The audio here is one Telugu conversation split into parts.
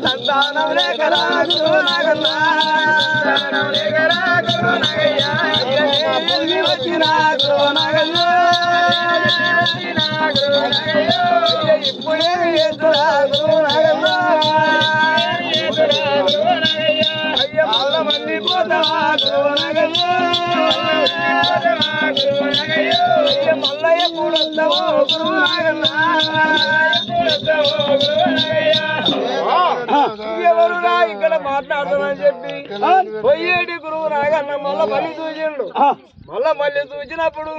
సంతానం లేకరా గురునగన్నా వచ్చిన గురునగన్నా ఇప్పుడే ఎదురా గురునగన్నా అయ్య మల్ల మంది పోతావా గురునగన్నా మల్ల ఎప్పుడు వస్తావో గురునగన్నా ఎవరురా ఇక్కడ మాట్లాడతామని చెప్పి పోయేటి గురువు నాగన్న మళ్ళీ చూసిండు మళ్ళీ చూసినప్పుడు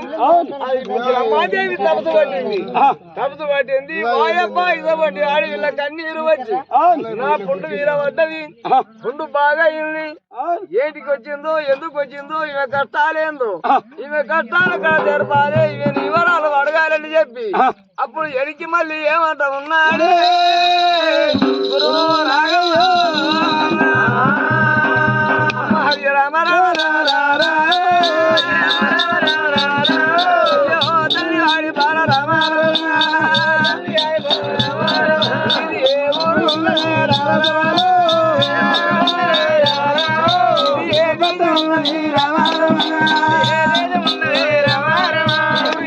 రమాదేవి తపసు పట్టింది మాయప్ప ఇదబట్టి ఆడి వీళ్ళ కన్నీరు వచ్చి నా పుండు వీరబడ్డది పుండు బాగా అయింది ఏంటికి వచ్చిందో ఎందుకు వచ్చిందో ఈమె కష్టాలేందో ఈమె కష్టాలు కదా తెరపాలి ఈమె వివరాలు అడగాలని చెప్పి అప్పుడు ఎడికి మళ్ళీ ఏమంటా ఉన్నాడు గురువు రాఘవ హరి రామ రామ రామ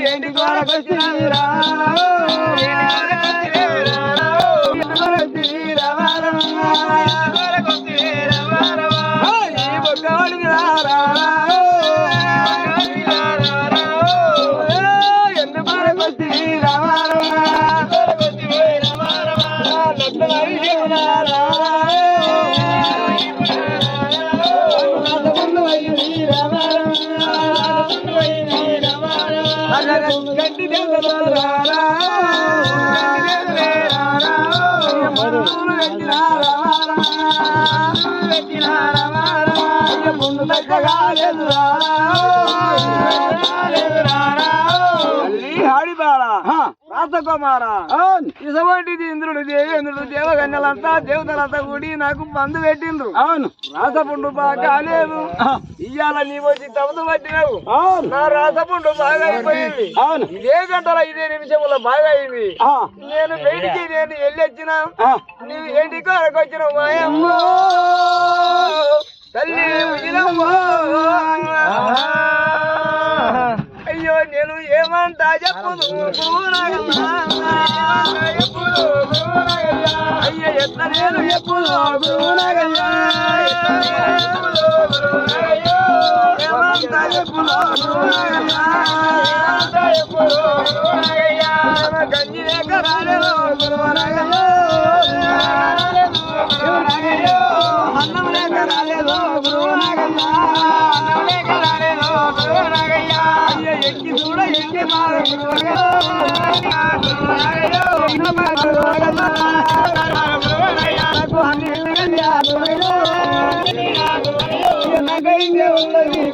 ఏంటి గడ్డి ముందు దగ్గరగా లేదు రాసకుమారా ఇసవంటిది ఇంద్రుడు దేవేంద్రుడు దేవగన్యలంతా దేవతలంతా కూడి నాకు మందు పెట్టిండ్రు అవును రాసపుండు బాగా కాలేదు ఇయ్యాల నీవు వచ్చి తమదు పట్టినావు నా రాసపుండు బాగా అయిపోయింది అవును ఇదే గంటల 5 నిమిషముల బాగా అయింది నేను బయటికి నేను వెళ్ళొచ్చిన నీవు ఏంటికి వరకు వచ్చిన మాయమ్మ తల్లి అయ్యో నేను ఏమంటా చెప్పుదు అయ్యో ఎట్ల నేను చెప్పుదు ఏమంటా చెప్పుదు గంజి లేక రాలేదు అన్నం లేక రాలేదు గురువునాగయ్యా ఎక్కి చూడ ఎక్కి మారు ఉన్నది